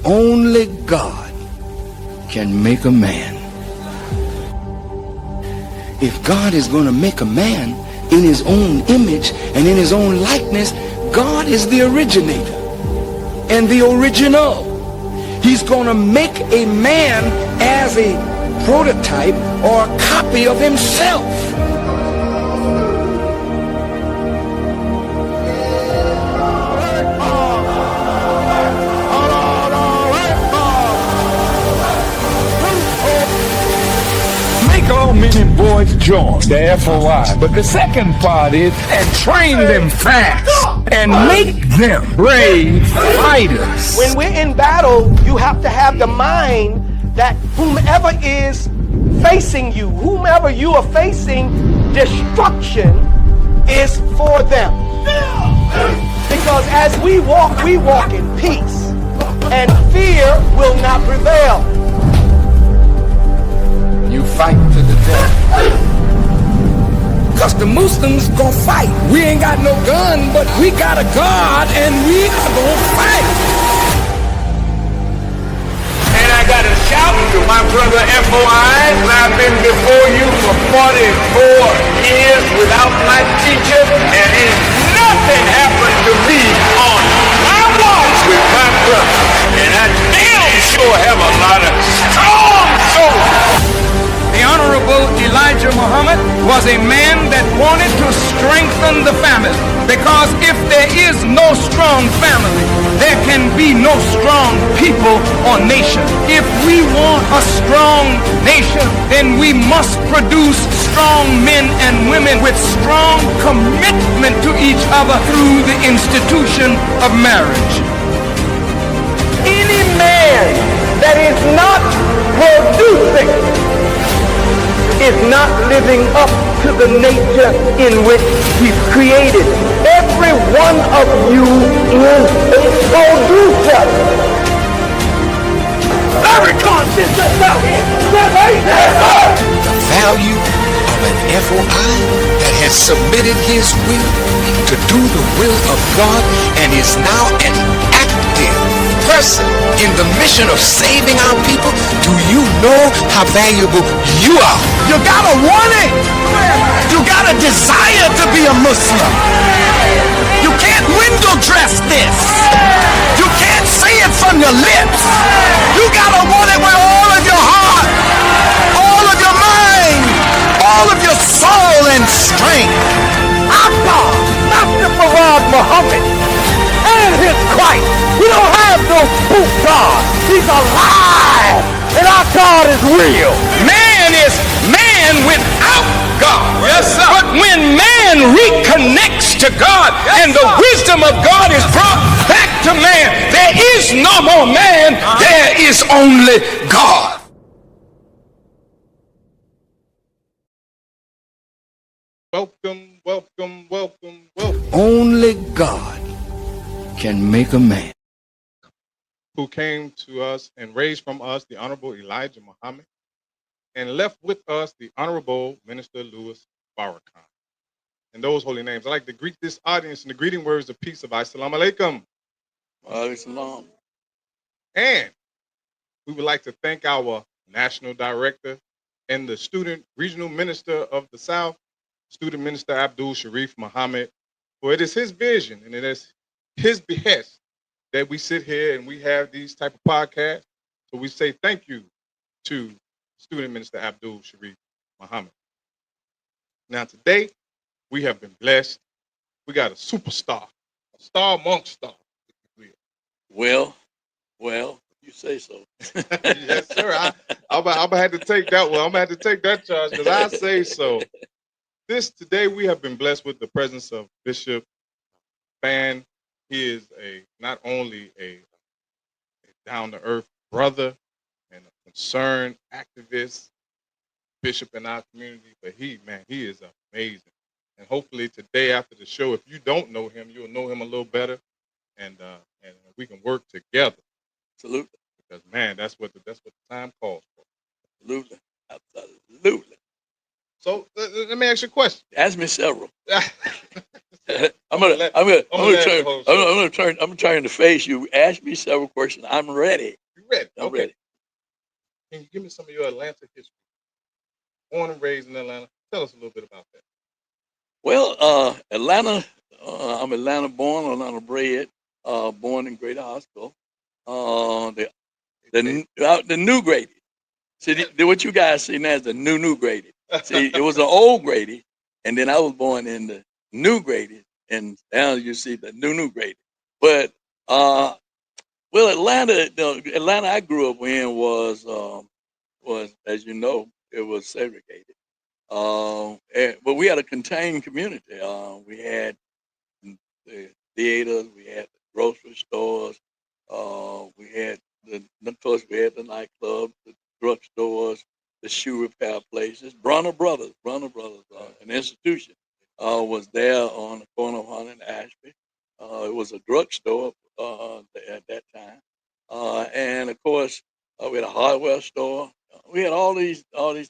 Only God can make a man. If God is going to make a man in his own image and in his own likeness, God is the originator and the original. He's going to make a man as a prototype or a copy of himself. All men and boys join the FOI. But the second part is, and train them fast and make them brave fighters. When we're in battle, you have to have the mind that whomever is facing you, whomever you are facing, destruction is for them. Because as we walk in peace, and fear will not prevail. You fight to the death. Because the Muslims gonna fight. We ain't got no gun, but we got a God, and we are gonna fight. And I got to shout to my brother FOI. I've been before you for 44 years without my teacher, and ain't nothing happened to me on my walk with my brother. And I damn sure have a lot of strong souls. The Honorable Elijah Muhammad was a man that wanted to strengthen the family, because if there is no strong family, there can be no strong people or nation. If we want a strong nation, then we must produce strong men and women with strong commitment to each other through the institution of marriage. Any man that is not producing is not living up to the nature in which he's created. Every one of you is a producer. Every conscience out here. The value of an FOI that has submitted his will to do the will of God and is now an active person in the mission of saving our people. Do you know how valuable you are? You gotta want it. You gotta desire to be a Muslim. You can't window dress this. You can't say it from your lips. You gotta want it with all of your heart, all of your mind, all of your soul and strength. Our God, Dr. Farad Muhammad, and his Christ. We don't have no spook God. He's alive. And our God is real. Man is man without God. Yes, sir. But when man reconnects to God, and the wisdom of God is brought back to man, there is no more man, there is only God. Welcome, welcome, welcome, welcome. Only God can make a man. Who came to us and raised from us the Honorable Elijah Muhammad and left with us the Honorable Minister Louis Farrakhan. In those holy names, I'd like to greet this audience in the greeting words of peace of Assalamu alaikum. Salam. And we would like to thank our National Director and the Student Regional Minister of the South, Student Minister Abdul Sharif Muhammad, for it is his vision and it is his behest that we sit here and we have these type of podcasts. So we say thank you to Student Minister Abdul Sharif Muhammad. Now today, we have been blessed. We got a superstar, a star amongst stars. Well, you say so. Yes, sir. I'm gonna have to take that one. I'm gonna have to take that charge because I say so. Today we have been blessed with the presence of Bishop Fan. He is not only a down-to-earth brother and a concerned activist, bishop in our community, but he is amazing. And hopefully today after the show, if you don't know him, you'll know him a little better, and we can work together. Absolutely. Because man, that's what the time calls for. Absolutely. Absolutely. So let me ask you a question. Ask me several. I'm gonna laugh the whole show. I'm gonna turn to face you. Ask me several questions. I'm ready. You ready? I'm Okay. ready. Can you give me some of your Atlanta history? Born and raised in Atlanta. Tell us a little bit about that. Well, Atlanta. I'm Atlanta born, Atlanta bred. Born in Greater Hospital. The new Grady. See, what you guys see now is the new Grady. See, it was an old Grady, and then I was born in the new Grady, and now you see the new Grady. But well, Atlanta, Atlanta I grew up in was, as you know, it was segregated. But we had a contained community. We had the theaters, we had the grocery stores, we had of course, we had the nightclubs, the drugstores, the shoe repair places. Bronner Brothers, an institution, was there on the corner of Hunter and Ashby. It was a drugstore at that time, and of course, we had a hardware store. We had all these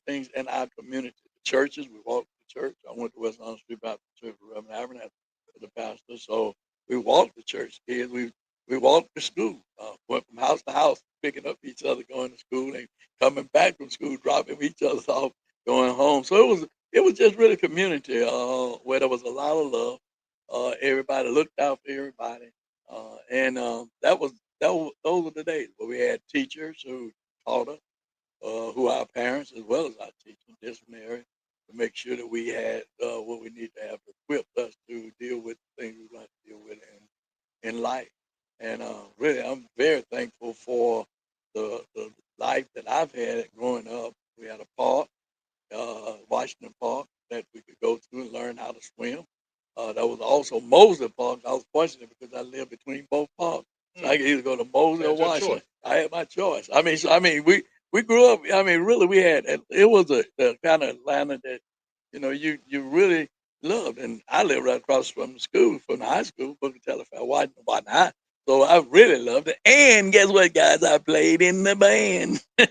things in our community. The churches, we walked to church. I went to West Hunter Street Baptist Church with Reverend Abernathy, the pastor. So we walked to church. Kids, we walked to school. Went from house to house, picking up each other, going to school, and coming back from school, dropping each other off, going home. So it was just really community where there was a lot of love. Everybody looked out for everybody, and those were the days where we had teachers who taught us, who are our parents as well as our teachers, disciplinary, to make sure that we had what we need to have to equip us to deal with the things we want to deal with in life. And really, I'm very thankful for the life that I've had growing up. We had a park, Washington Park, that we could go to and learn how to swim. That was also Mosley Park. I was fortunate because I lived between both parks. So I could either go to Mosley or Washington. I had my choice. We grew up. I mean, really, we had it was the kind of Atlanta that you really loved. And I lived right across from the school, from the high school, Booker Telephone, Washington High. So I really loved it. And guess what, guys? I played in the band at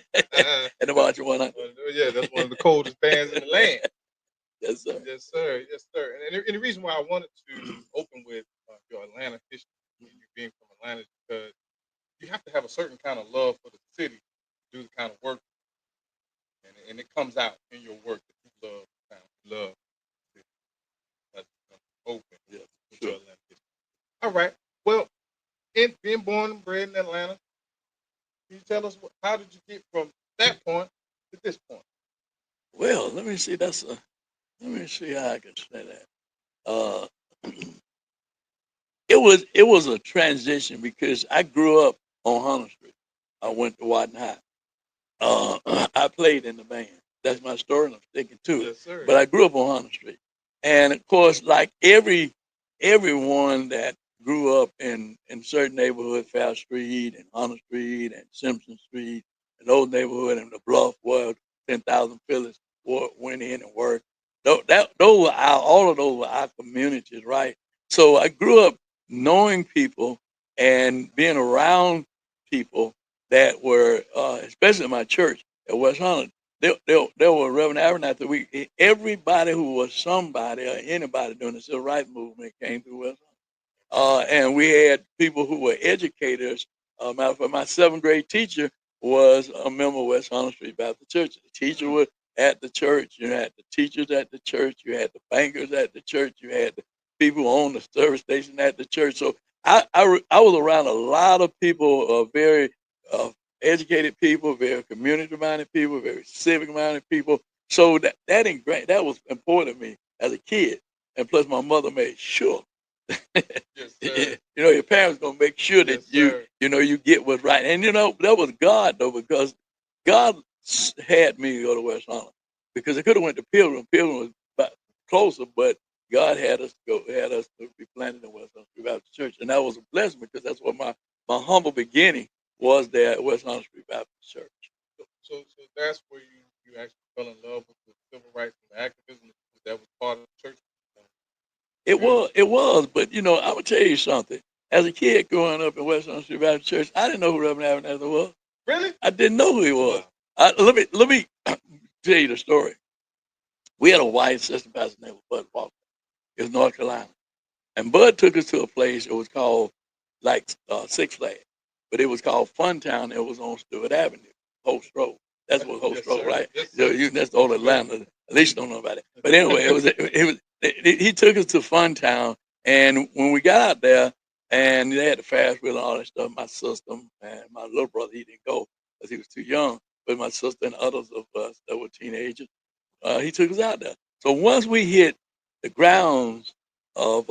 the Washington 100. Yeah, that's one of the coldest bands in the land. Yes, sir. Yes, sir. Yes, sir. And the reason why I wanted to open with your Atlanta history, you being from Atlanta, is because you have to have a certain kind of love for the city to do the kind of work, and it comes out in your work that you love the town, you love the city. That's open. Yeah, With sure. your Atlanta history. All right. Well, in being born and bred in Atlanta, can you tell us how did you get from that point to this point? Well, let me see. Let me see how I can say that. Uh, it was a transition because I grew up on Hunter Street. I went to Watton High. I played in the band. That's my story, and I'm sticking to it. Yes, sir. But I grew up on Hunter Street, and of course, like everyone that grew up in certain neighborhoods, Fowl Street and Hunter Street and Simpson Street, and those neighborhoods and the Bluff, where 10,000 Phillies went in and worked. Those were all of those were our communities, right? So I grew up knowing people and being around people that were, especially in my church at West Holland. There were Reverend Abernathy. Everybody who was somebody or anybody during the civil rights movement came through West Holland. And we had people who were educators. Matter of fact, my seventh grade teacher was a member of West Holland Street Baptist Church. The teacher was at the church. You had the teachers at the church. You had the bankers at the church. You had the people who owned the service station at the church. So I was around a lot of people, very uh, educated people, very community-minded people, very civic-minded people. So that was important to me as a kid. And plus, my mother made sure. Yes, sir. Your parents gonna make sure that Yes, sir. you get what's right. And that was God though, because God had me to go to West Holland because I could have went to Pilgrim. Pilgrim was closer, but God had us to be planted in West Holland Street Baptist Church, and that was a blessing because that's what my humble beginning was there at West Holland Street Baptist Church. So that's where you actually fell in love with the civil rights and the activism that was part of the church. It was, but I'm gonna tell you something. As a kid growing up in West Holland Street Baptist Church, I didn't know who Reverend Abernathy was. Really? I didn't know who he was. Wow. Let me tell you the story. We had a white assistant pastor named Bud Walker. It was North Carolina. And Bud took us to a place. It was called like Six Flags, but it was called Funtown. It was on Stewart Avenue, Host Road. That's what Host Yes, Road, sir. right? Yes, So sir. that's the old Atlanta. At least you don't know about it. But anyway, he took us to Funtown, and when we got out there, and they had the fast wheel and all that stuff. My sister and my little brother, he didn't go because he was too young. But my sister and others of us that were teenagers, he took us out there. So once we hit the grounds of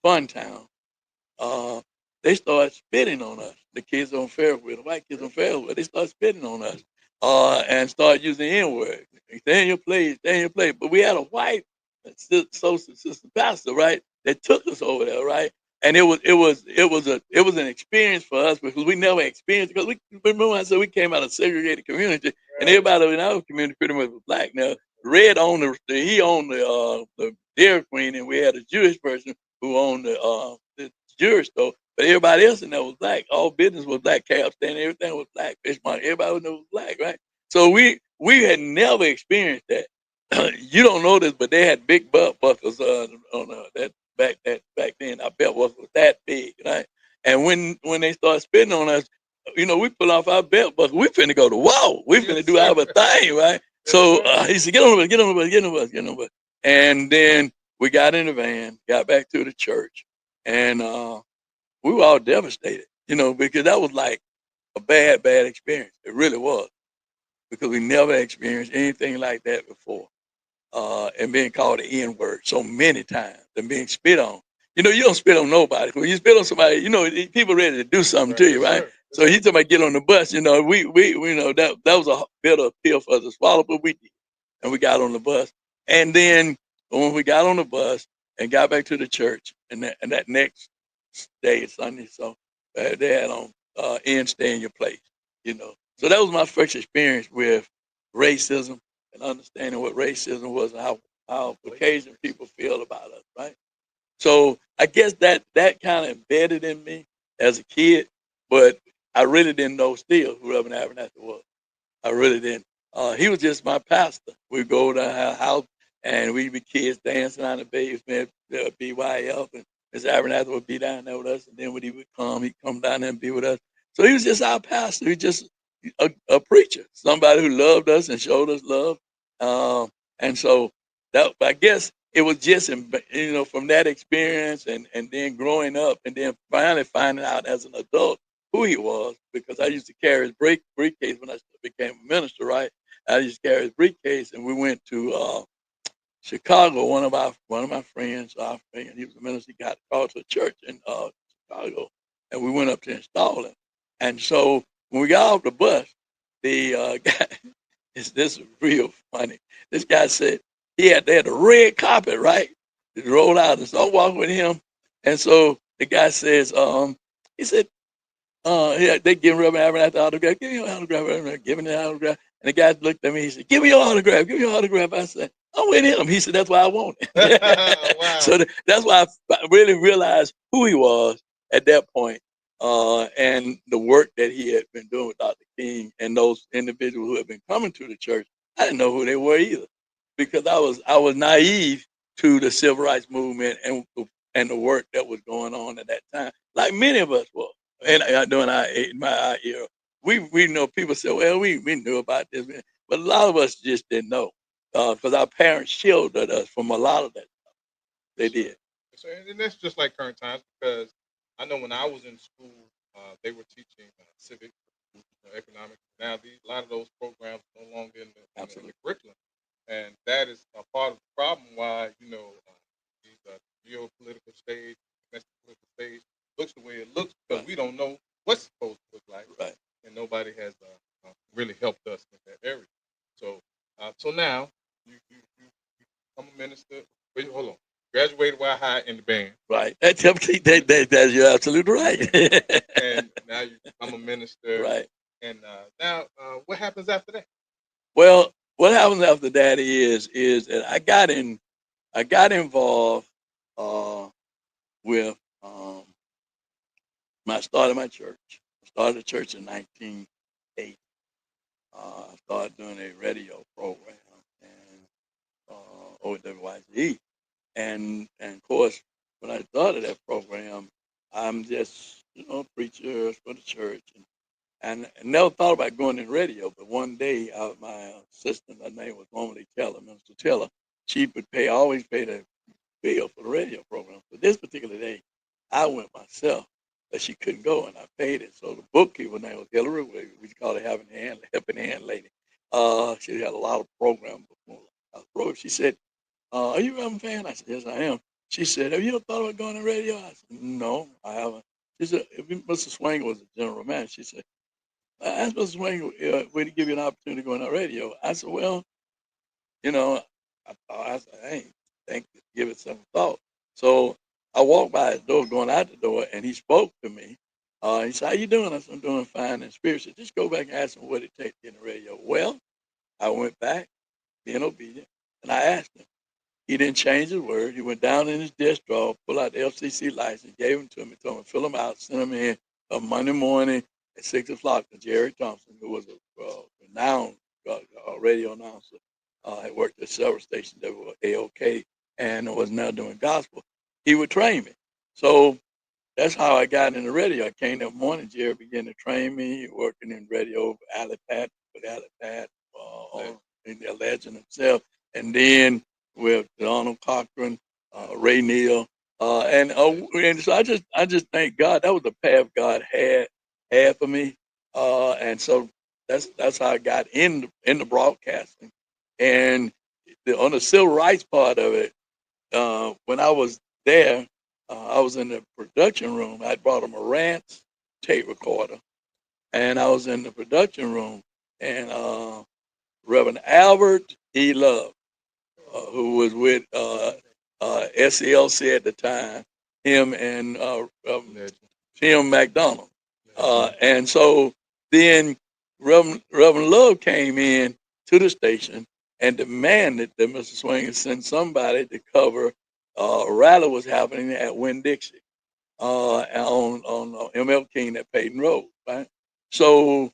Funtown, uh, they started spitting on us. The kids on Fairfield, the white kids on Fairfield, they started spitting on us and started using the N word. Stay in your place, stay in your place. But we had a white social sister pastor, right, that took us over there, right. And it was an experience for us because we never experienced, because we remember I said we came out of a segregated community and everybody in our community pretty much was black. Now Red owned he owned the Dairy Queen, and we had a Jewish person who owned the jewelry store. But everybody else in there was black. All business was black. Cab stand, everything was black. Fish market, everybody was black, right? So we had never experienced that. You don't know this, but they had big belt buckles on that back then. Our belt buckle was that big, right? And when they started spitting on us, we pull off our belt buckle. We finna go to war. We finna do our thing, right? So he said, "Get on the bus, get on the bus, get on the bus, get on the bus." And then we got in the van, got back to the church, and we were all devastated, because that was like a bad experience. It really was, because we never experienced anything like that before. And being called the N word so many times and being spit on. You don't spit on nobody. When you spit on somebody, people ready to do something to you, right? So he talking about get on the bus. We that was a bitter pill for us to swallow, but we did, and we got on the bus. And then when we got on the bus and got back to the church, and that next day, Sunday, so they had on stay in your place. So that was my first experience with racism and understanding what racism was and how Caucasian people feel about us, right? So I guess that kind of embedded in me as a kid, but I really didn't know still who Reverend Abernathy was. I really didn't. He was just my pastor. We'd go to our house and we'd be kids dancing on the basement, BYF, and Mr. Abernathy would be down there with us. And then when he would come, he'd come down there and be with us. So he was just our pastor. He was just a preacher, somebody who loved us and showed us love. And so that, I guess it was just, from that experience and then growing up and then finally finding out as an adult who he was, because I used to carry his briefcase when I became a minister, right? I used to carry his briefcase, and we went to Chicago. One of my friends, our friend, he was a minister. He got called to a church in Chicago, and we went up to install him. And so when we got off the bus, the guy, this is real funny. This guy said they had a red carpet, right? It rolled out, and so I walked with him, and so the guy says, he said, yeah, they give Reverend Abernathy autograph. Give me your autograph, Reverend. Give me the autograph. And the guy looked at me. He said, "Give me your autograph. Give me your autograph." I said, "I'm with him." He said, "That's why I want it." Wow. So that's why I really realized who he was at that point, and the work that he had been doing with Dr. King and those individuals who had been coming to the church. I didn't know who they were either, because I was naive to the civil rights movement and the work that was going on at that time, like many of us were. And during my era, we know people say, well, we knew about this, but a lot of us just didn't know, because our parents shielded us from a lot of that stuff. They did. So, and that's just like current times, because I know when I was in school, they were teaching civic, economics. Now, a lot of those programs are no longer in the curriculum, and that is a part of the problem why these geopolitical stage, domestic political stage looks the way it looks, because Right. we don't know what's supposed to look like, Right. and nobody has really helped us in that area. So now you become a minister. Wait, hold on. Graduated while high in the band, Right. That's you're absolutely right. and now you become a minister. Right. And now, what happens after that? Well, what happens after that is that I got involved with I started my church. I started a church in 1980. I started doing a radio program and OWYZ, and of course when I started that program, I'm just, a preacher for the church. And I never thought about going in radio, but one day, my assistant, her name was normally Keller, Minister Teller, she would always pay the bill for the radio program. But this particular day, I went myself, but she couldn't go, and I paid it. So the bookkeeper name was Hillary, we call her helping hand lady. She had a lot of programs before. She said, "Are you a Reverend fan?" I said, "Yes, I am." She said, "Have you ever thought about going to radio?" I said, "No, I haven't." She said, "If Mr. Swain was the general manager," she said, "I asked Mr. Swain would he give you an opportunity to go on the radio." I said, "Well, you know, I said, hey, give it some thought." So I walked by his door, going out the door, and he spoke to me. He said, "How you doing?" I said, "I'm doing fine." And Spirit said, "Just go back and ask him what it takes to get in the radio." Well, I went back, being obedient, and I asked him. He didn't change his word. He went down in his desk drawer, pulled out the FCC license, gave him to me, told me to fill him out, sent him in on Monday morning at 6 o'clock to Jerry Thompson, who was a renowned radio announcer. Had worked at several stations that were AOK and was now doing gospel. He would train me. So that's how I got into radio. I came that morning, Jerry began to train me, working in radio with Ali Pat, in the legend himself. And then with Donald Cochran, Ray Neal. And so I just thank God. That was the path God had for me. And so that's how I got in the broadcasting. And on the civil rights part of it, when I was there, I was in the production room. I brought a Marantz tape recorder, and I was in the production room, and Reverend Albert E. Love, who was with SELC at the time, him and Tim McDonald. And so then Reverend Love came in to the station and demanded that Mr. Swain send somebody to cover a rally was happening at Winn-Dixie on ML King at Peyton Road, right? So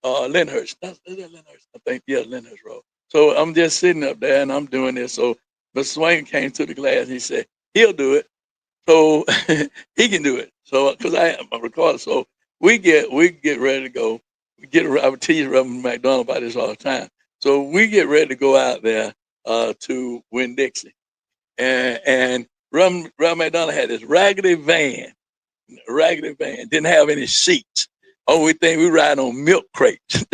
Lyndhurst, is that Lyndhurst? I think, yeah, Lyndhurst Road. So I'm just sitting up there and I'm doing this. So Mr. Swain came to the glass and he said, he'll do it. So he can do it. So because I have my recorder, so we get ready to go. I would tease Reverend McDonald about this all the time. So we get ready to go out there to Winn Dixie, and Reverend McDonald had this raggedy van, didn't have any seats. Only thing we riding on milk crates.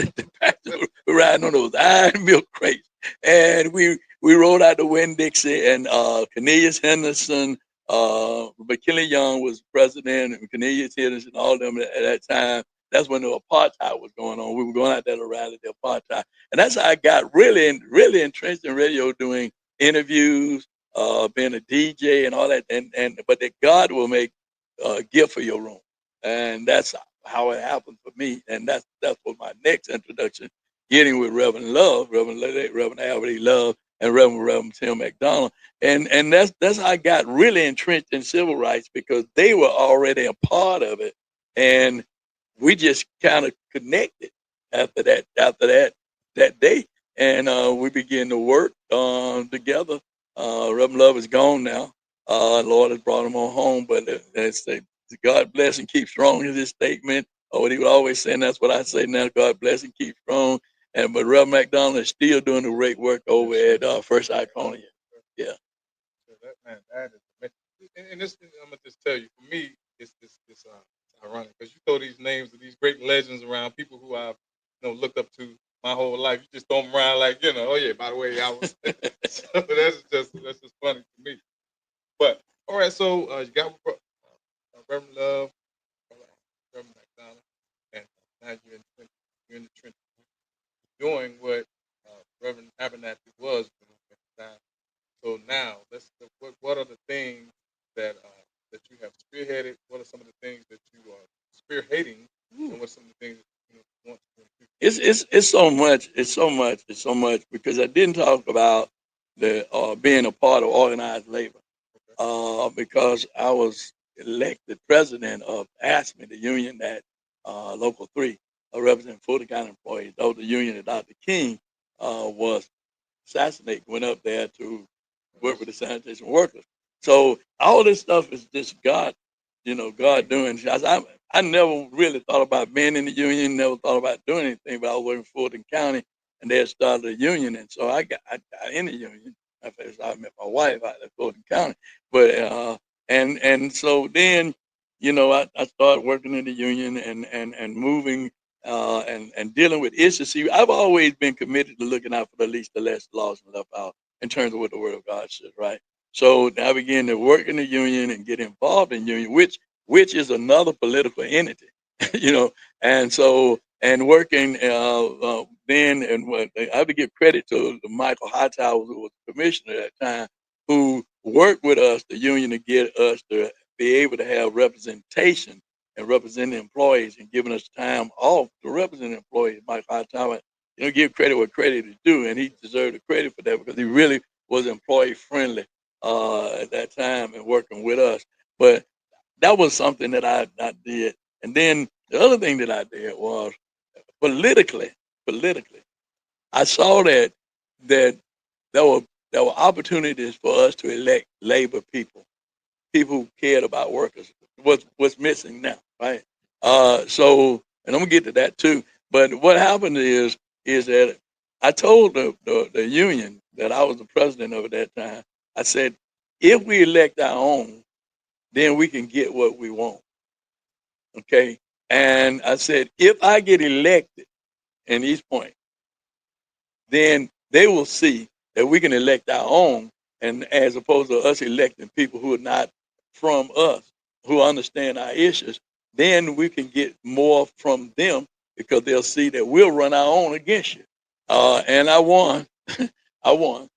We riding on those iron milk crates, and we rode out to Winn Dixie, and Cornelius Henderson, McKinley Young was president, and Cornelius Henderson, all of them at that time. That's when the apartheid was going on. We were going out there to rally the apartheid, and that's how I got really entrenched in radio, doing interviews, being a DJ, and all that. And but that God will make a gift for your room, and that's how it happened for me. And that's what my next introduction, getting with Reverend Love, Reverend Albert E. Love, and Reverend Tim McDonald, and that's how I got really entrenched in civil rights, because they were already a part of it, and we just kind of connected after that day, and we began to work together. Reverend Love is gone now. Lord has brought him on home, but as God bless and keep strong is his statement. What he would always say, and that's what I say now: God bless and keep strong. And but Reverend McDonald is still doing the great work over at First Iconia. Yeah. So that is, and this, I'm gonna just tell you, for me, it's ironic because you throw these names of these great legends around, people who I've looked up to my whole life. You just throw them around like, oh yeah, by the way, I was. So that's just funny to me. But all right, so you got Reverend Love, Reverend McDonald, and now you're in the trenches doing what Reverend Abernathy was doing at the time. So now, what are the things that that you have spearheaded? What are some of the things that you are spearheading, and what are some of the things that you want to do? It's so much. It's so much because I didn't talk about the being a part of organized labor, because I was elected president of ASME, the union that Local 3 representing Fulton County employees. Though the union that Dr. King was assassinated, went up there to work with the sanitation workers. So all this stuff is just God, God doing. I never really thought about being in the union, never thought about doing anything, but I was working for Fulton County and they had started a union. And so I got in the union. I met my wife out at Fulton County. But, and so then, I started working in the union and moving and dealing with issues. See, I've always been committed to looking out for the least, the less, the lost, and left out in terms of what the Word of God says, right? So I began to work in the union and get involved in union, which is another political entity, and so and working then and what I have to give credit to Michael Hightower, who was the commissioner at that time, who worked with us, the union, to get us to be able to have representation and represent the employees and giving us time off to represent the employees. Michael Hightower, give credit where credit is due, and he deserved the credit for that because he really was employee friendly at that time and working with us. But that was something that I did. And then the other thing that I did was politically, I saw that there were opportunities for us to elect labor people who cared about workers. What's missing now, right? So, and I'm gonna get to that too. But what happened is that I told the union that I was the president of at that time. I said, if we elect our own, then we can get what we want. Okay. And I said, if I get elected in East Point, then they will see that we can elect our own, and as opposed to us electing people who are not from us, who understand our issues, then we can get more from them because they'll see that we'll run our own against you. And I won. I won.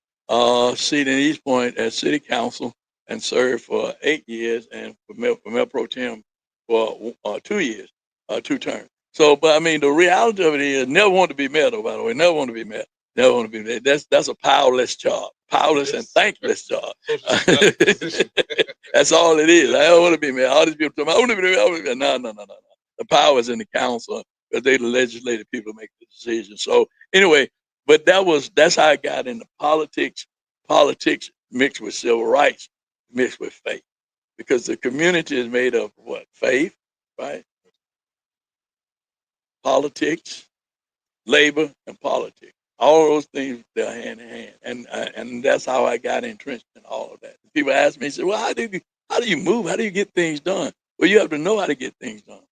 Seat in East Point at City Council and served for 8 years, and for Mayor Pro Tem for 2 years, 2 terms. So, but I mean, the reality of it is, never want to be mayor, though, by the way, never want to be mayor. Never want to be mayor. That's a powerless job, powerless and thankless job. That's all it is. I don't want to be mayor. All these people tell me, I want to be mayor. No. The power is in the council because they the legislative people make the decisions. So anyway, but that's how I got into politics. Politics mixed with civil rights, mixed with faith, because the community is made of what? Faith, right? Politics, labor, and politics. All those things, they're hand in hand, and that's how I got entrenched in all of that. People ask me, say, "Well, how do you move? How do you get things done?" Well, you have to know how to get things done.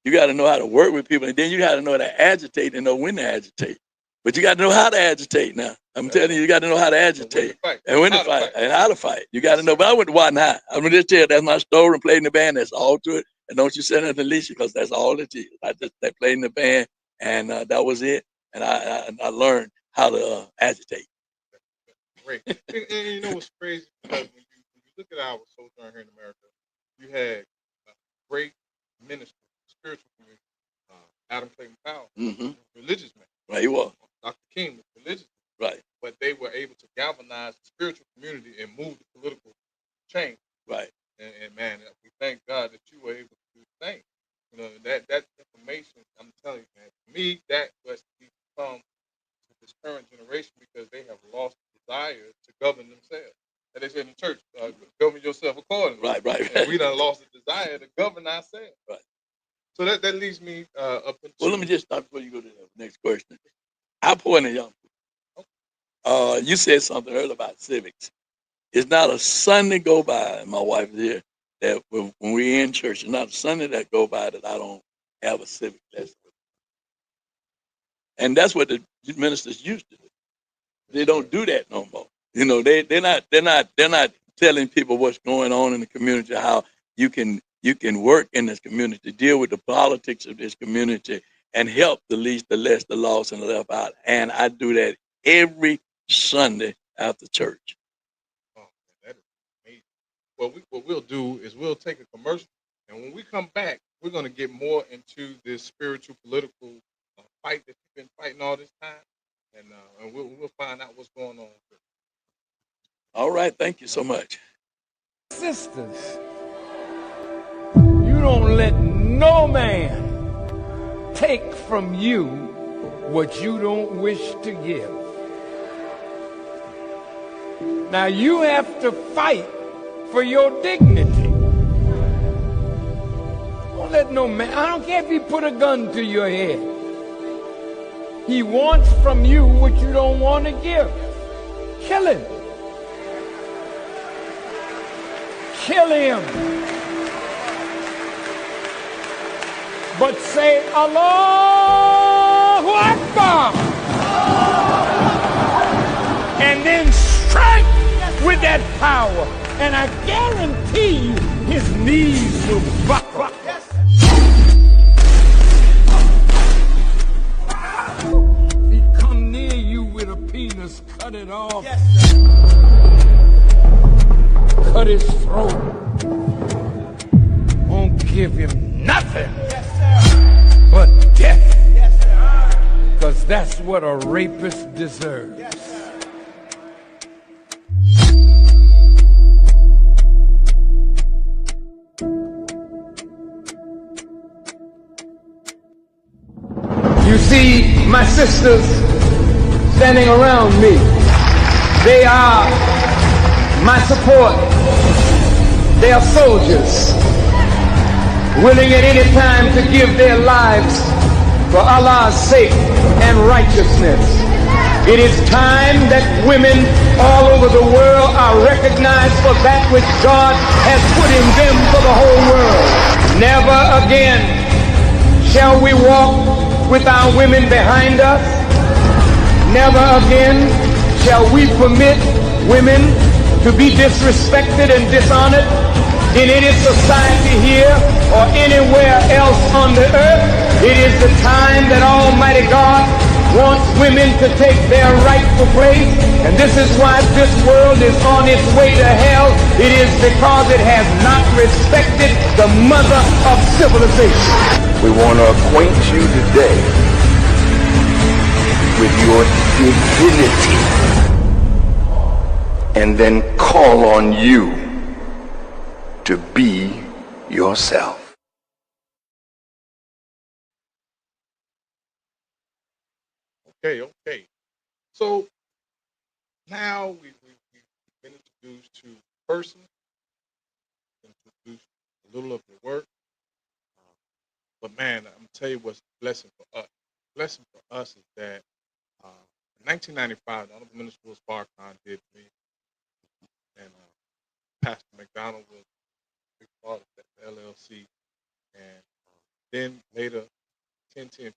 You got to know how to work with people, and then you got to know how to agitate and know when to agitate. But you got to know how to agitate now. I'm telling you, you got to know how to agitate and when to fight and how to fight. You got to know. But I went to Watton High. I'm going to just tell you, that's my story, and played in the band. That's all to it. And don't you say nothing to Lisa, because that's all it is. I played in the band, and that was it. And I learned how to agitate. Great. And you know what's crazy? Because when you look at our sojourn here in America, you had a great minister, spiritual community, Adam Clayton Powell, religious man. Right, he was. Dr. King was religious. Right. But they were able to galvanize the spiritual community and move the political change. Right. And man, we thank God that you were able to do the same. You know, that information, I'm telling you, man, for me, that was become to this current generation because they have lost the desire to govern themselves. And they said in the church, govern yourself accordingly. Right. And we done lost the desire to govern ourselves. Right. So that leads me up into... Well, let me just stop before you go to the next question. I point at young people. You said something earlier about civics. It's not a Sunday go by, and my wife is here, that when we're in church, it's not a Sunday that go by that I don't have a civic lesson. And that's what the ministers used to do. They don't do that no more. You know, they're not telling people what's going on in the community, how you can work in this community, deal with the politics of this community, and help the least, the less, the lost, and the left out. And I do that every Sunday after church. Oh, that is amazing. Well, what we'll do is we'll take a commercial, and when we come back, we're going to get more into this spiritual, political fight that you've been fighting all this time, and we'll find out what's going on. All right, thank you so much. Sisters, you don't let no man take from you what you don't wish to give. Now you have to fight for your dignity. Don't let no man, I don't care if he put a gun to your head. He wants from you what you don't want to give. Kill him. Kill him. But say, Allahu Akbar. And then strike with that power. And I guarantee you, his knees will buckle. If he come near you with a penis, cut it off. Cut his throat. Won't give him nothing but death. Because that's what a rapist deserves. You see my sisters standing around me. They are my support. They are soldiers, willing at any time to give their lives for Allah's sake and righteousness. It is time that women all over the world are recognized for that which God has put in them for the whole world. Never again shall we walk with our women behind us. Never again shall we permit women to be disrespected and dishonored in any society here or anywhere else on the earth. It is the time that Almighty God wants women to take their rightful place, and this is why this world is on its way to hell. It is because it has not respected the mother of civilization. We want to acquaint you today with your divinity and then call on you to be yourself. Okay. So now we've been introduced to a person, introduced a little of the work. But man, I'm gonna tell you what's a blessing for us. The blessing for us is that in 1995, the Honorable Minister Louis Farrakhan did me, and Pastor McDonald was a big part of that LLC, and then later, 10, 15,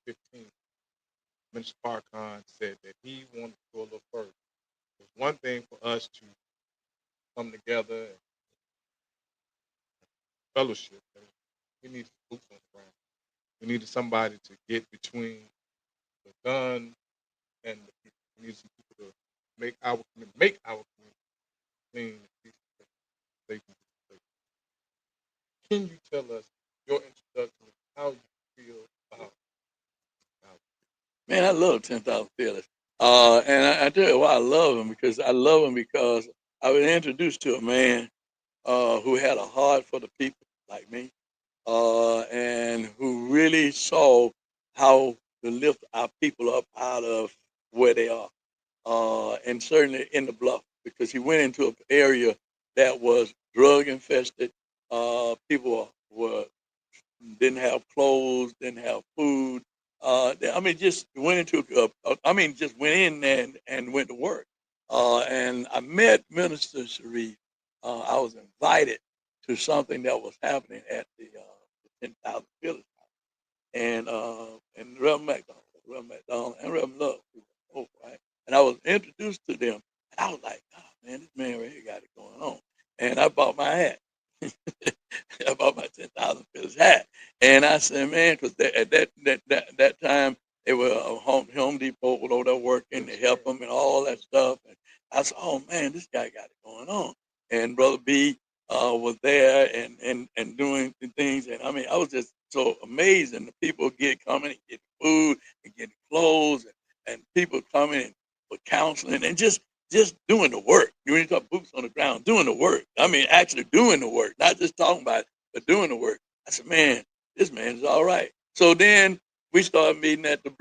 Minister Farrakhan said that he wanted to go a little further. It was one thing for us to come together and fellowship. We needed boots on the ground. We needed somebody to get between the gun and the people. We needed some people to make our community clean and peaceful, safe and safe. Can you tell us your introduction, how you feel about Man, I love 10,000 Fearless. And I tell you why I love him, because I was introduced to a man who had a heart for the people like me, and who really saw how to lift our people up out of where they are, and certainly in the bluff, because he went into an area that was drug infested. People didn't have clothes, didn't have food. Just went in there and went to work. And I met Minister Sharif. I was invited to something that was happening at the 10,000 Village House, and Reverend McDonald, and Reverend Love, right? And I was introduced to them, and I was like, oh man, this man right here got it going on. And I bought my hat. I bought my 10,000 Village hat, and I said, man, because at that time they were Home Depot over there working to help them and all that stuff. And I said, oh man, this guy got it going on. And Brother B was there and doing things. And I mean, I was just so amazed. And the people coming and getting food and getting clothes, and people coming for counseling and just doing the work. You need to talk boots on the ground, doing the work. I mean, actually doing the work, not just talking about it, but doing the work. I said, man, this man is all right. So then we started meeting at the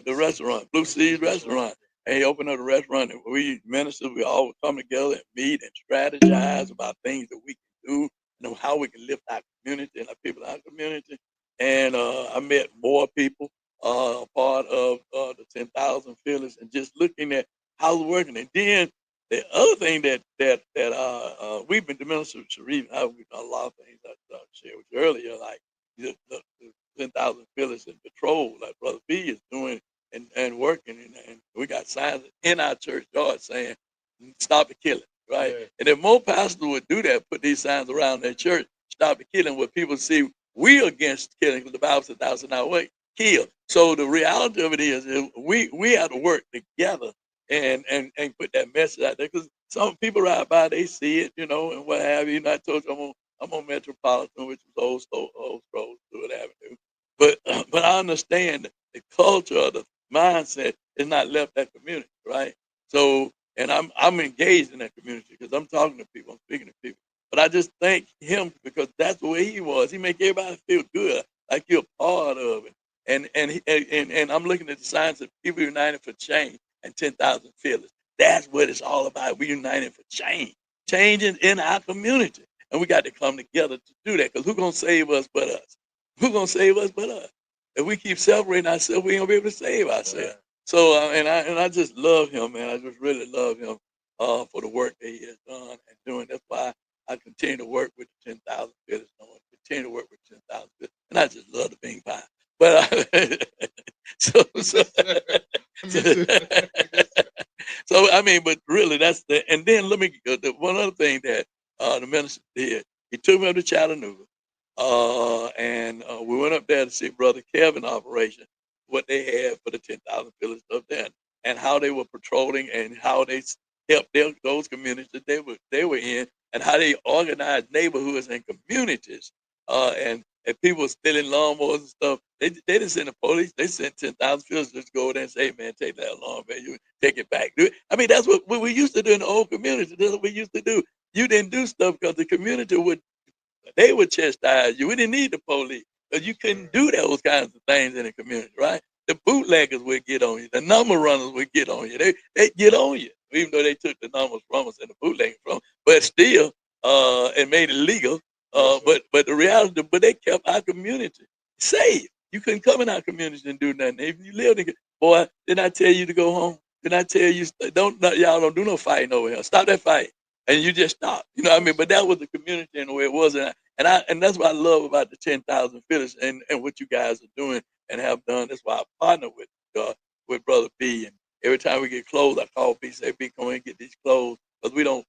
the restaurant, Blue Seas restaurant. and he opened up a restaurant, and we ministers, we all would come together and meet and strategize about things that we can do, and how we can lift our community and our people in our community. And I met more people, part of the 10,000 Fearless, and just looking at how it's working. And then the other thing that we've been to Minister Sharif, we've done a lot of things I shared with you earlier, like the 10,000 Fearless and patrol, like Brother B is doing and working, and we got signs in our church yard saying, "Stop the killing," right? Yeah. And if more pastors would do that, put these signs around their church, "Stop the killing," where people see we against killing, because the Bible says, "Thou shalt not wait, kill." So the reality of it is we have to work together and put that message out there, because some people ride by, they see it, and what have you. And I told you I'm on Metropolitan, which was old Stewart Avenue, but but I understand the culture of the mindset is not left that community, right? So, and I'm engaged in that community because I'm talking to people, I'm speaking to people. But I just thank him because that's the way he was. He make everybody feel good, like you're a part of it. And I'm looking at the signs of people united for change and 10,000 feelings. That's what it's all about. We united for change, changing in our community, and we got to come together to do that. Because who's gonna save us but us? Who's gonna save us but us? If we keep separating ourselves, we ain't gonna be able to save ourselves. So, and I just love him, man. I just really love him for the work that he has done and doing. That's why I continue to work with the 10,000 Fearless, continue to work with 10,000 Fearless, and I just love the bean pie. But so, so, so I mean, but really, that's the. And then let me one other thing that the minister did. He took me up to Chattanooga, and we went up there to see Brother Kevin operation, what they had for the 10,000 Fearless up there, and how they were patrolling, and how they helped those communities that they were in, and how they organized neighborhoods and communities, and people stealing lawnmowers and stuff. They didn't send the police. They sent 10,000 Fearless just go there and say, "Hey, man, take that lawn, man. You take it back." I mean, that's what we used to do in the old community. That's what we used to do. You didn't do stuff because the community would chastise you. We didn't need the police because you couldn't do those kinds of things in the community, right? The bootleggers would get on you. The number runners would get on you. They get on you, even though they took the numbers from us and the bootlegging from us. But still, it made it legal. But the reality, but they kept our community safe. You couldn't come in our community and do nothing. If you lived in, boy, didn't I tell you to go home? Didn't I tell you y'all don't do no fighting over here? Stop that fight, and you just stop. You know what I mean? But that was the community and the way it was, and that's what I love about the 10,000 Fearless and what you guys are doing and have done. That's why I partner with Brother B, and every time we get clothes, I call B, say, "B, come in and get these clothes," because we don't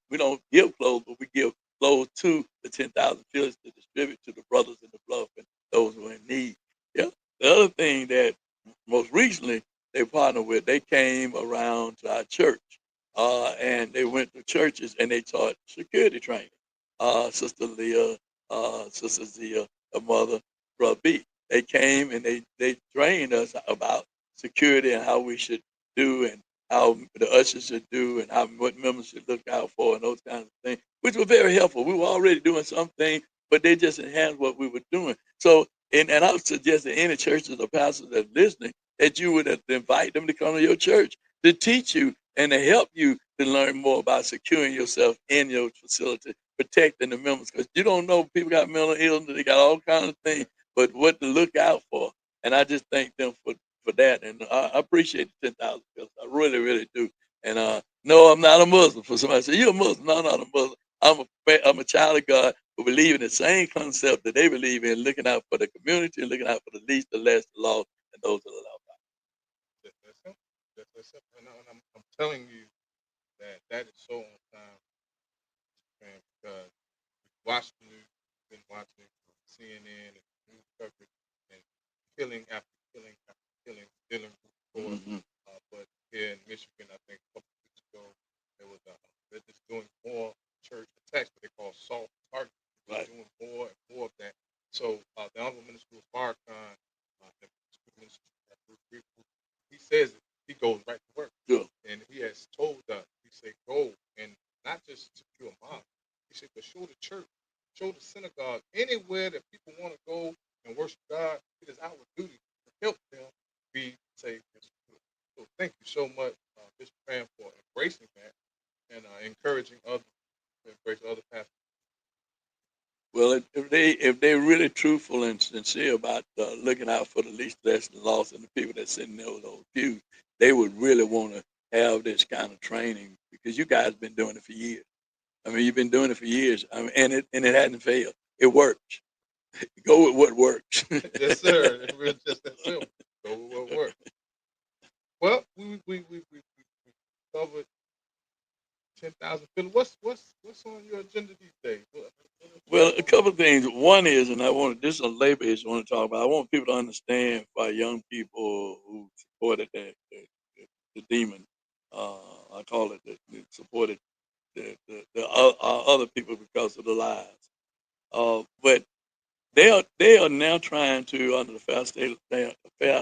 give clothes, but we give clothes to the 10,000 Fearless to distribute to the brothers in the bluff and those who are in need. Yeah. The other thing that most recently they partnered with, they came around to our church, and they went to churches and they taught security training. Sister Leah, Sister Zia, her mother, Brother B. They came and they trained us about security and how we should do, and how the ushers should do, and what members should look out for, and those kinds of things, which were very helpful. We were already doing something, but they just enhanced what we were doing. So, and I would suggest that any churches or pastors that are listening, that you would invite them to come to your church to teach you and to help you to learn more about securing yourself in your facility, protecting the members, because you don't know, people got mental illness, they got all kinds of things, but what to look out for. And I just thank them for that, and I appreciate the 10,000 pills. I really, really do. And no, I'm not a Muslim. For somebody to say you're a Muslim, no, I'm not a Muslim. I'm a child of God who believe in the same concept that they believe in, looking out for the community, looking out for the least, the less, the lost, and those that are lost. And I'm telling you that is so on time, man, because we watched the news, been watching CNN and news coverage, and killing after killing after killing, dealing with course. But here in Michigan, I think a couple of weeks ago, there was they're just doing more church attacks, what they call soft targets. They're doing more and more of that. So the Honorable Minister of Farrakhan, he says it, he goes right to work. Sure. And he has told us, he said, go and not just secure mosques. He said, but show the church, show the synagogue, anywhere that people want to go and worship God. It is our duty to help them be safe and secure. So thank you so much, Bishop they're really truthful and sincere about looking out for the least, less, and lost, and the people that sit in those pews, they would really want to have this kind of training because you guys been doing it for years. I mean, you've been doing it for years, and it hasn't failed. It works. Go with what works. Yes, sir. It really just that simple. Go with what works. Well, we covered 10,000 feelings. What's on your agenda these days? Well, a couple of things. One is, and this is a labor issue I want to talk about. I want people to understand for young people who supported the demon. I call it supported other people because of the lies. But they are now trying to, under the Fair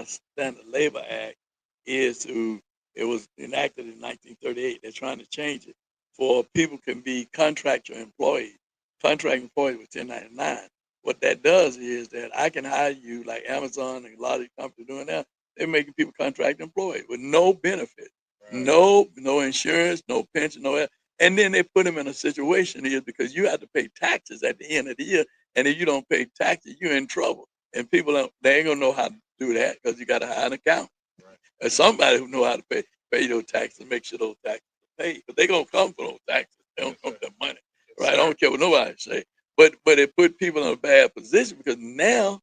Standard Labor Act, it was enacted in 1938. They're trying to change it for people can be contractor employees. Contract employees with 1099. What that does is that I can hire you like Amazon and a lot of these companies doing that. They're making people contract employees with no benefit, Right. no insurance, no pension, no. And then they put them in a situation here because you have to pay taxes at the end of the year, and if you don't pay taxes, you're in trouble. And they ain't gonna know how to do that because you got to hire an accountant. Right. And somebody who know how to pay those taxes and make sure those taxes are paid. But they're gonna come for those taxes. They don't come for the money. Right? I don't care what nobody say. But it put people in a bad position because now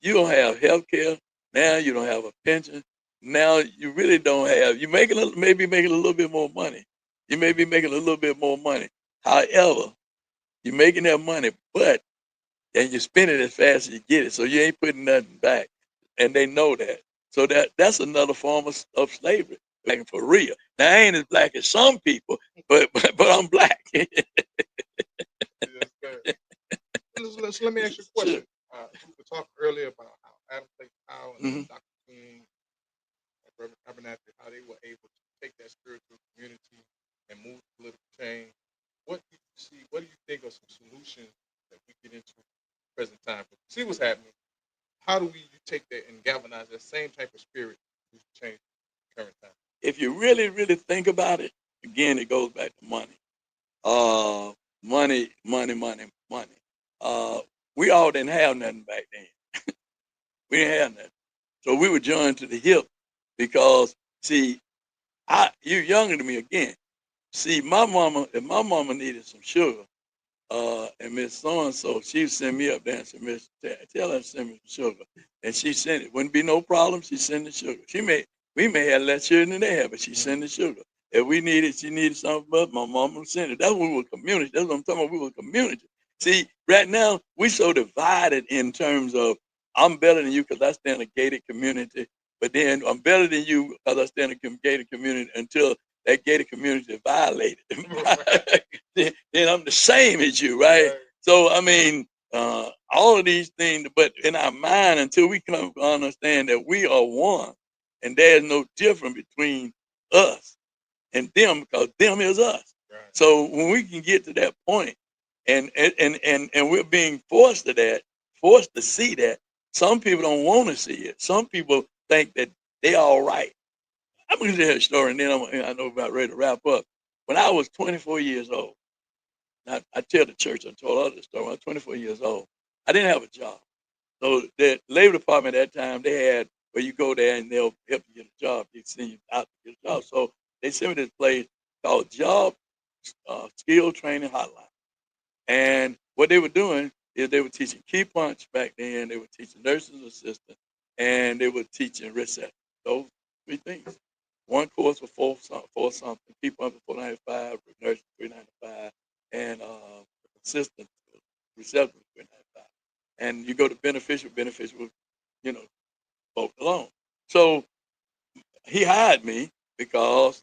you don't have health care. Now you don't have a pension. Now you really don't have. You maybe making a little bit more money. You may be making a little bit more money. However, you're making that money, and you spend it as fast as you get it, so you ain't putting nothing back, and they know that. So that's another form of slavery, black for real. Now I ain't as black as some people, but I'm black. Yes, sir. So let me ask you a question. We were talking earlier about how Adam St. Powell and Dr. King, Reverend Abernathy, how they were able to take that spiritual community and move political change. What do you see? What do you think are some solutions that we get into present time? See what's happening. How do we take that and galvanize that same type of spirit to change the current time? If you really, really think about it, again, it goes back to money. Money. We all didn't have nothing back then. We didn't have nothing. So we were joined to the hip because, see, you're younger than me again. See, if my mama needed some sugar, and Miss So-and-so, she would send me up there and say, Miss, tell her to send me some sugar. And she sent it. Wouldn't be no problem. She send the sugar. We may have less sugar than they have, but she send the sugar. If she needed something, but my mama would send it. That's when we were community. That's what I'm talking about. We were community. See, right now, we so divided in terms of I'm better than you because I stay in a gated community, but then I'm better than you because I stay in a gated community until that gated community is violated. then I'm the same as you, right? So, I mean, all of these things, but in our mind, until we come to understand that we are one, and there's no difference between us and them, because them is us. Right. So when we can get to that point, and we're being forced to see that, some people don't want to see it. Some people think that they're all right. I'm going to tell you a story, and then I know about ready to wrap up. When I was 24 years old, I tell the church, I told others the story. When I was 24 years old, I didn't have a job. So the labor department at that time, they had where you go there and they'll help you get a job. They send you out to get a job. So they sent me to this place called Job Skill Training Hotline. And what they were doing is they were teaching key punch back then. They were teaching nurses assistant, and they were teaching reception. Those three things. One course was four something. Key punch was $495, nurse $395, and assistant reception was $395. And you go to beneficial was, both alone. So he hired me because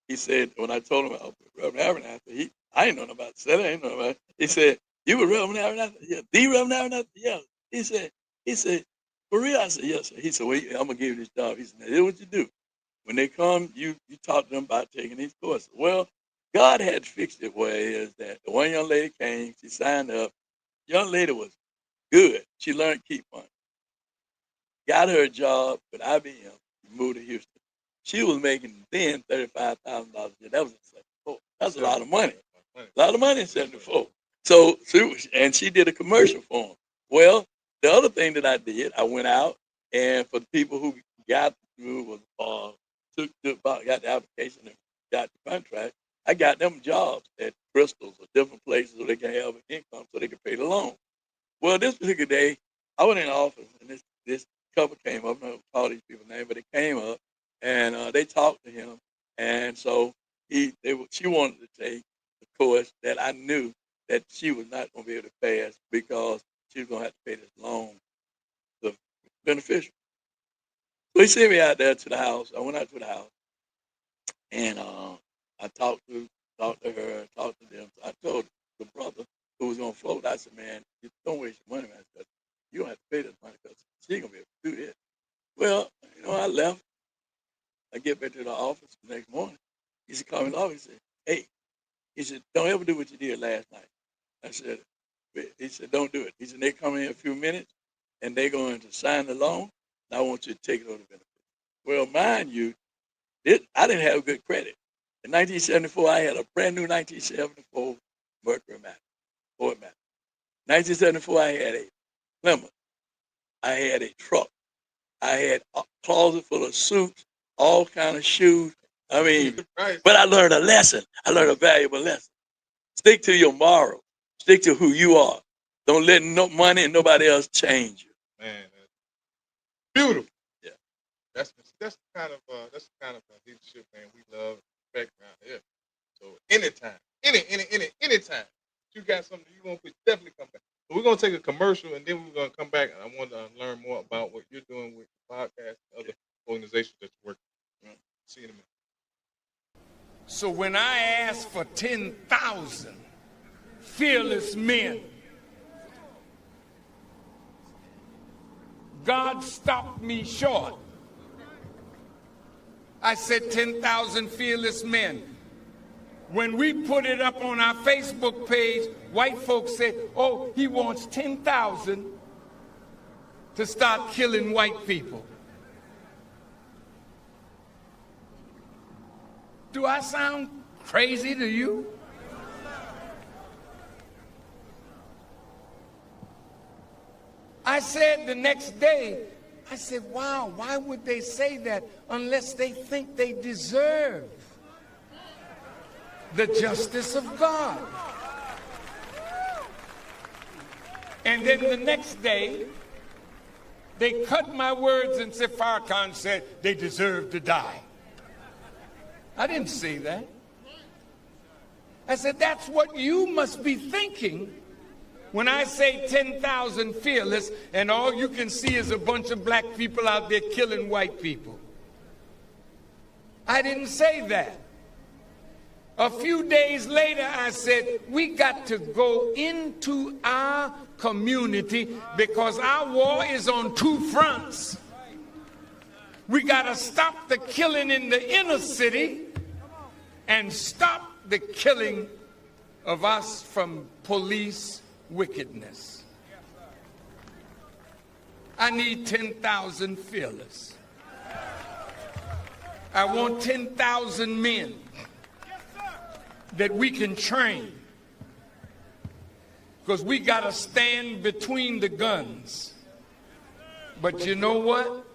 he said, when I told him about Reverend Abernathy, I ain't know nothing about it. I ain't know about it. He said, "You were Reverend Abernathy?" Yeah. The Reverend Abernathy? Yeah. He said, "For real?" I said, "Yes, sir." He said, "Well, I'm gonna give you this job." He said, "Now, here's what you do. When they come, you talk to them about taking these courses." Well, God had fixed it where it is that the one young lady came, she signed up. Young lady was good. She learned key punch. Got her a job with IBM, moved to Houston. She was making then $35,000 a year. That was in '74. That's a lot of money. A lot of money in '74. So, and she did a commercial for him. Well, the other thing that I did, I went out and for the people who got through got the application and got the contract, I got them jobs at Bristol's or different places so they can have an income so they can pay the loan. Well, this particular day, I was in the office and this couple came up. I don't call these people's name, but they came up and they talked to him, and so she wanted to take the course that I knew that she was not going to be able to pass because she was going to have to pay this loan, the beneficial. So he sent me out there to the house. I went out to the house, and I talked to her, talked to them. So I told the brother who was going to float, I said, man, you don't waste your money, man, because you don't have to pay this money because she ain't going to be able to do this. Well, I left. I get back to the office the next morning. He said, call me in the office. He said, hey, he said, don't ever do what you did last night. I said, he said, don't do it. He said, they come in a few minutes and they're going to sign the loan. And I want you to take it over the benefit. Well, mind you, I didn't have good credit. In 1974, I had a brand new 1974 Mercury Matter, Ford Matter. 1974, I had a Plymouth. I had a truck. I had a closet full of suits, all kind of shoes. I mean, but I learned a lesson. I learned a valuable lesson. Stick to your morals. Stick to who you are. Don't let no money and nobody else change you. Man, beautiful. Yeah. That's the kind of leadership, man, we love and respect around here. So anytime you got something you want to definitely come back. So we're gonna take a commercial and then we're gonna come back and I want to learn more about what you're doing with the podcast and other organizations that you work with. See you in a minute. So when I asked for 10,000 fearless men, God stopped me short. I said 10,000 fearless men. When we put it up on our Facebook page, white folks said, oh, he wants 10,000 to start killing white people. Do I sound crazy to you? I said the next day, I said, wow, why would they say that unless they think they deserve the justice of God? And then the next day, they cut my words and said, Farrakhan said they deserve to die. I didn't say that. I said, that's what you must be thinking when I say 10,000 fearless and all you can see is a bunch of black people out there killing white people. I didn't say that. A few days later, I said, we got to go into our community because our war is on two fronts. We got to stop the killing in the inner city and stop the killing of us from police wickedness. I need 10,000 fearless. I want 10,000 men that we can train, because we got to stand between the guns. But you know what?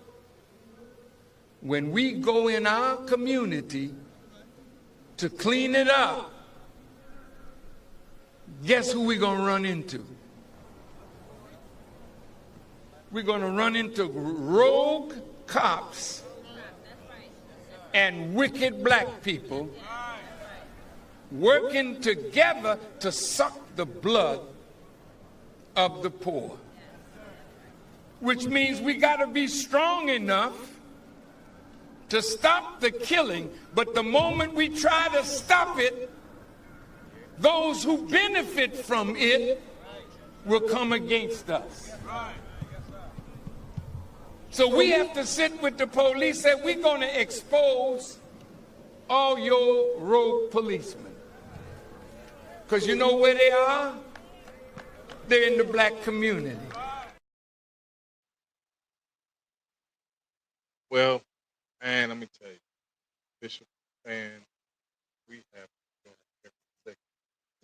When we go in our community to clean it up, guess who we're going to run into? We're going to run into rogue cops and wicked black people working together to suck the blood of the poor. Which means we got to be strong enough to stop the killing, but the moment we try to stop it, those who benefit from it will come against us. So we have to sit with the police and we're going to expose all your rogue policemen. Because you know where they are? They're in the black community. Well, man, let me tell you, Bishop, and we have enjoyed every second.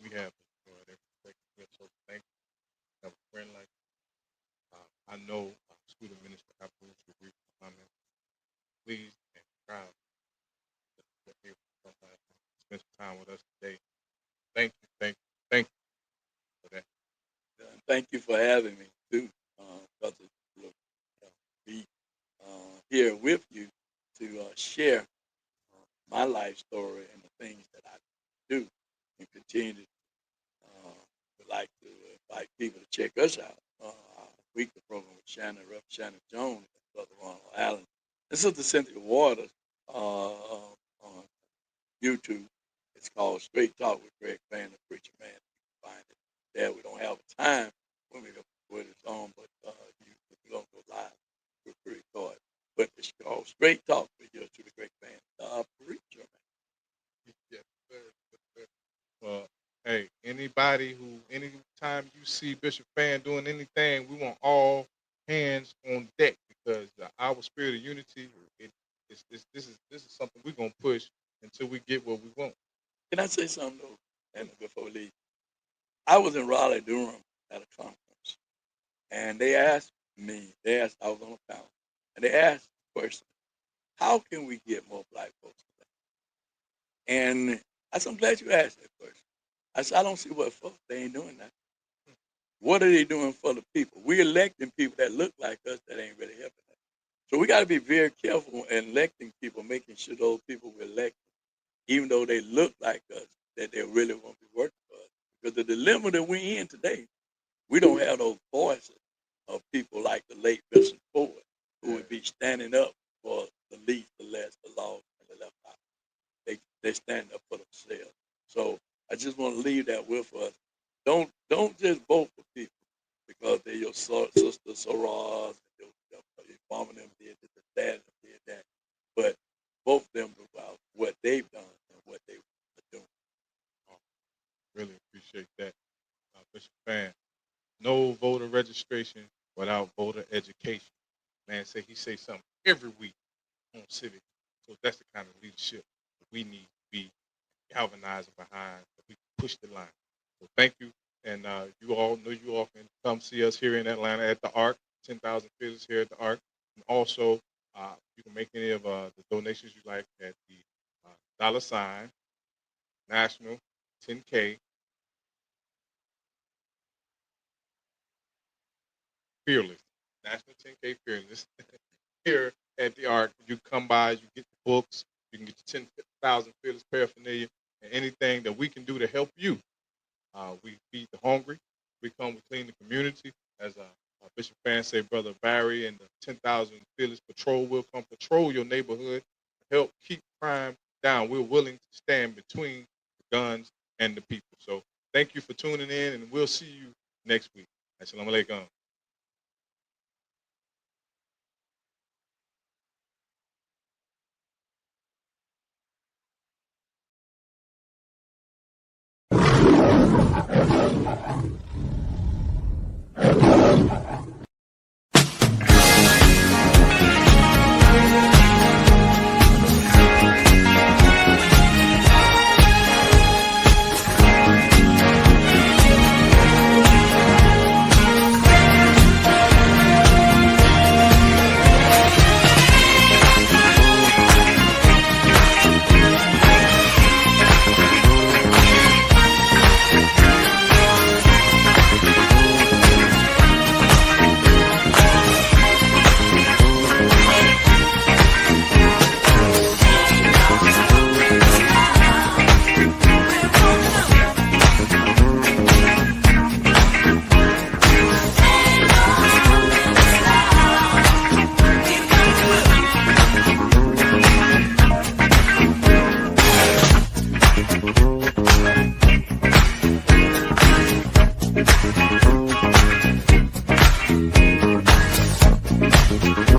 We have enjoyed every second with friend like I know student minister Apple's agree with my comment. Please and proud that you're able to come by and spend some time with us today. Thank you, thank you, thank you for that. Thank you for having me too, brother. Look, be here with you to share my life story and the things that I do, and continue to would like to invite people to check us out. Our weekly program with Reverend Shannon Jones, and Brother Ronald Allen, and Sister Cynthia Waters on YouTube. It's called Straight Talk with Greg Fan, the Preacher Man. You can find it there. We don't have time when we go put it on, but if you don't go live, we're pretty hard. But it's called Straight Talk with yours to the Great Fan, the Preacher Man. Yes, sir. Yes, sir. Well, hey, anytime you see Bishop Fan doing anything, we want all hands on deck because our spirit of unity, this is something we're gonna push until we get what we want. Can I say something though? And before we leave, I was in Raleigh, Durham at a conference, and I was on a panel, and they asked the question, how can we get more black folks today? And I said, I'm glad you asked that question. I said, I don't see what for. They ain't doing that. What are they doing for the people? We're electing people that look like us that ain't really helping us. So we got to be very careful in electing people, making sure those people we elect, even though they look like us, that they really won't be working for us. Because the dilemma that we're in today, we don't have those voices of people like the late Vincent Ford, who would be standing up for the least, the less, the lost, and the left out. They stand up for themselves. So I just want to leave that with us. Don't just vote for people because they're your sister Sorors, and your mom and them did this, and dad did that. But vote them about what they've done and what they are doing. Really appreciate that, Bishop Fan. No voter registration without voter education. Man, he say something every week on civic. So that's the kind of leadership that we need to be galvanizing behind, so we can push the line. So thank you, and you all can come see us here in Atlanta at the Ark. 10,000 visitors here at the Ark, and also you can make any of the donations you like at the $ National 10K Fearless. National 10K Fearless. Here at the Ark, you come by, you get the books, you can get your 10,000 Fearless paraphernalia, and anything that we can do to help you. We feed the hungry. We clean the community. As Bishop Fan said, Brother Barry and the 10,000 Fearless Patrol will come patrol your neighborhood, help keep crime down. We're willing to stand between the guns and the people. So thank you for tuning in, and we'll see you next week. Assalamu alaikum.